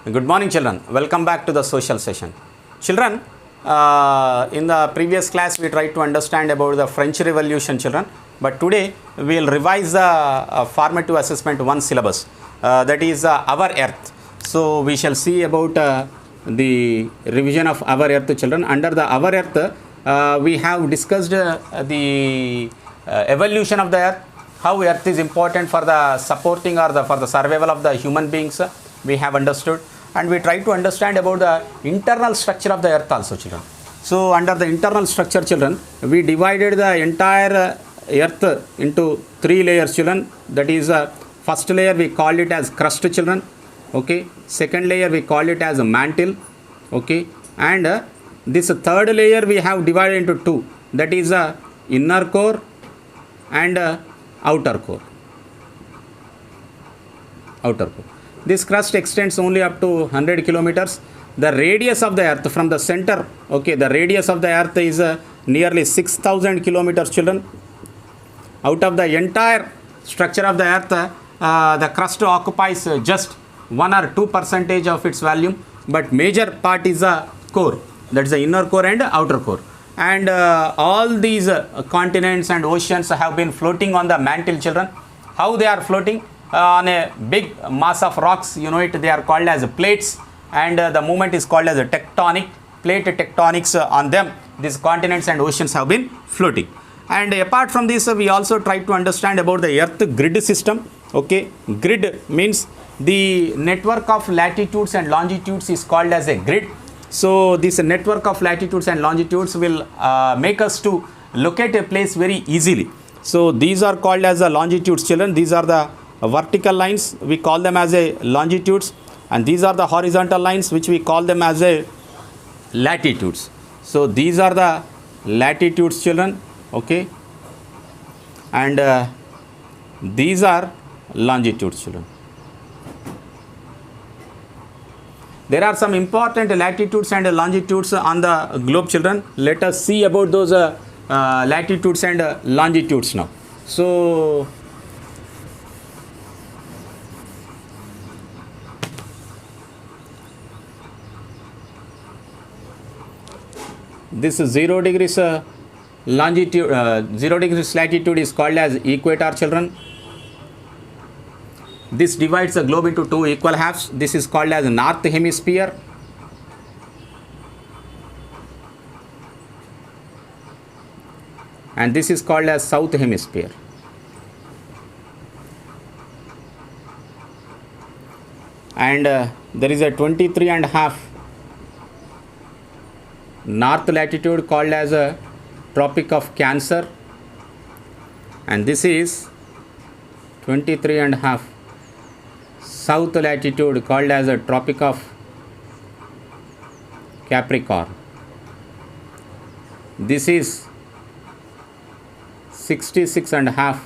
Good morning, children. Welcome back to the social session. Children, in the previous class we tried to understand about the French Revolution, children. But today we will revise the formative assessment 1 syllabus, that is our Earth. So we shall see about the revision of our Earth, children. Under the our Earth, we have discussed the evolution of the Earth, how Earth is important for the supporting or for the survival of the human beings. We have understood, and we try to understand about the internal structure of the Earth also, children. So under the internal structure, children, we divided the entire Earth into 3 layers, children. That is, first layer we call it as crust, children. Okay. Second layer we call it as a mantle. Okay. And this third layer we have divided into 2. That is inner core and outer core. This crust extends only up to 100 kilometers. The radius of the Earth from the center, okay, the radius of the Earth is nearly 6,000 kilometers, children. Out of the entire structure of the Earth, the crust occupies just 1 or 2% of its volume, but major part is the core, that is the inner core and outer core. And all these continents and oceans have been floating on the mantle, children. How they are floating? On a big mass of rocks, you know it, they are called as plates, and the movement is called as a tectonic, plate tectonics. On them these continents and oceans have been floating. And apart from this, we also try to understand about the Earth grid system. Okay, grid means the network of latitudes and longitudes is called as a grid. So this network of latitudes and longitudes will make us to locate a place very easily. So these are called as the longitudes, children. These are the vertical lines, we call them as a longitudes, and these are the horizontal lines which we call them as a latitudes. So these are the latitudes, children. Okay, and these are longitudes, children. There are some important latitudes and longitudes on the globe, children. Let us see about those latitudes and longitudes now. So this 0 degrees longitude, 0 degrees latitude is called as equator, children. This divides the globe into 2 equal halves. This is called as north hemisphere, and this is called as south hemisphere. And there is a 23.5 north latitude called as a Tropic of Cancer, and this is 23.5 south latitude called as a Tropic of Capricorn. This is 66.5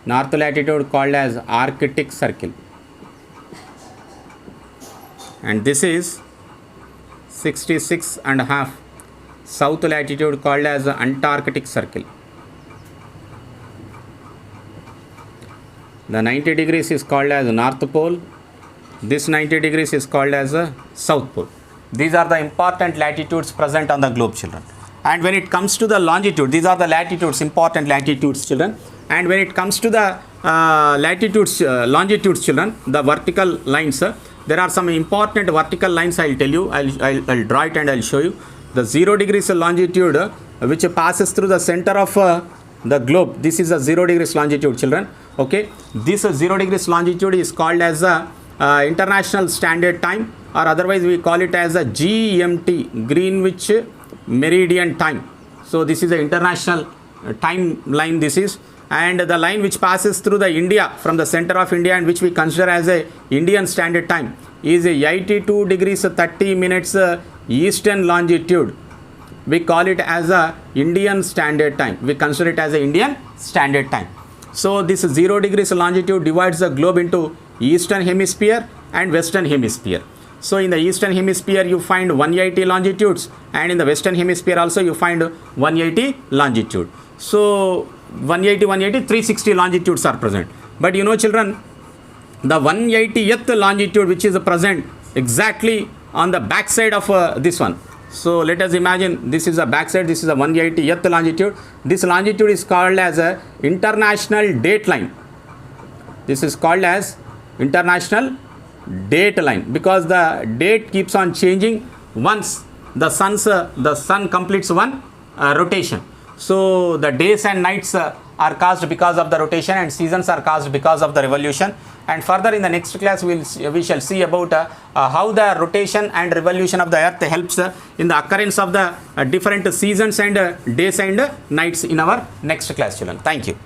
north latitude called as Arctic Circle, and this is 66.5 south latitude called as Antarctic Circle. The 90 degrees is called as North Pole. This 90 degrees is called as South Pole. These are the important latitudes present on the globe, children. And when it comes to the longitude, these are the latitudes, important latitudes, children. And when it comes to the latitudes, longitudes, children, the vertical lines, there are some important vertical lines. I will tell you. I'll draw it and I'll show you. The 0 degrees longitude, which passes through the center of the globe. This is a 0 degrees longitude, children. Okay, this 0 degrees longitude is called as a International Standard Time, or otherwise we call it as a GMT, Greenwich Meridian Time. So this is the international timeline. This is, and the line which passes through the India, from the center of India, and which we consider as a Indian Standard Time, is 82 degrees 30 minutes eastern longitude. We call it as a Indian Standard Time. We consider it as a Indian Standard Time. So this 0 degrees longitude divides the globe into eastern hemisphere and western hemisphere. So in the eastern hemisphere you find 180 longitudes, and in the western hemisphere also you find 180 longitude. So 180, 360 longitudes are present. But you know, children, the 180th longitude which is present exactly on the back side of this one. So let us imagine this is a back side, this is a 180th longitude. This longitude is called as a international date line. This is called as international date line because the date keeps on changing once the sun completes one rotation. So the days and nights are caused because of the rotation, and seasons are caused because of the revolution. And further in the next class we shall see about how the rotation and revolution of the earth helps in the occurrence of the different seasons and days and nights in our next class, children. Thank you.